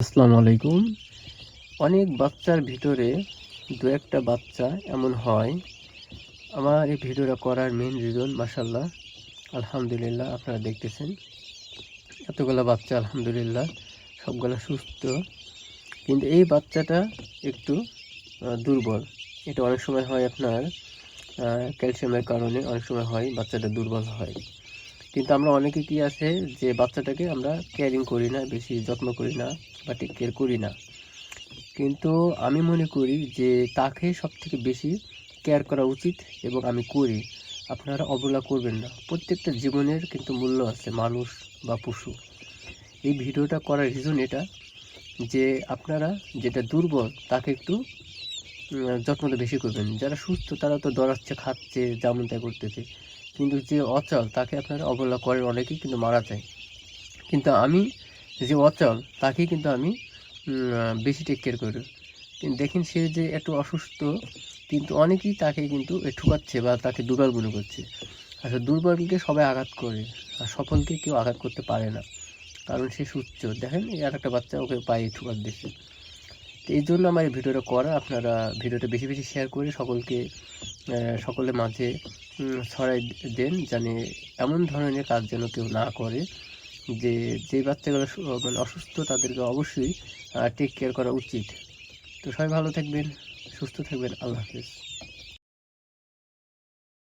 আসসালামু আলাইকুম। অনেক বাচ্চার ভিতরে দু একটা বাচ্চা এমন হয়। আমার এই ভিডিওটা করার মেইন রিজন মাশাআল্লাহ আলহামদুলিল্লাহ আপনারা দেখতেছেন এতগুলা বাচ্চা আলহামদুলিল্লাহ সবগুলা সুস্থ। কিন্তু এই বাচ্চাটা একটু দুর্বল। এটা অনেক সময় হয় আপনার ক্যালসিয়ামের কারণে অনেক সময় হয় বাচ্চাটা দুর্বল হয়। কিন্তু আমরা অনেকে কি আছে যে বাচ্চাটাকে আমরা কেয়ারিং করি না, বেশি যত্ন করি না বা টেক কেয়ার করি না। কিন্তু আমি মনে করি যে তাকে সবথেকে বেশি কেয়ার করা উচিত এবং আমি করি। আপনারা অবহেলা করবেন না। প্রত্যেকটা জীবনের কিন্তু মূল্য আছে, মানুষ বা পশু। এই ভিডিওটা করার রিজন এটা যে আপনারা যেটা দুর্বল তাকে একটু যত্নটা বেশি করবেন। যারা সুস্থ তারা তো দৌড়াচ্ছে, খাচ্ছে, যেমন তাই করতেছে। কিন্তু যে অচল তাকে আপনারা অবহেলা করেন, অনেকেই কিন্তু মারা যায়। কিন্তু আমি যে অচল তাকে কিন্তু আমি বেশি টেক কেয়ার করি। কিন্তু দেখেন সে যে একটু অসুস্থ, কিন্তু অনেকেই তাকে কিন্তু ঠুকাচ্ছে বা তাকে দুর্বল মনে করছে। আসলে দুর্বলকে সবাই আঘাত করে, আর সফলকে কেউ আঘাত করতে পারে না, কারণ সে সুস্থ। দেখেন এই আর একটা বাচ্চা ওকে পায়ে ঠুকার দিচ্ছে। তো এই জন্য আমার এই ভিডিওটা করা। আপনারা ভিডিওটা বেশি বেশি শেয়ার করে সকলকে সকলের মাঝে ছড়াই দেন, যেন এমন ধরনের কাজ যেন কেউ না করে। যে যে বাচ্চাগুলো মানে অসুস্থ তাদেরকে অবশ্যই টেক কেয়ার করা উচিত। তো সবাই ভালো থাকবেন, সুস্থ থাকবেন। আল্লাহ হাফেজ।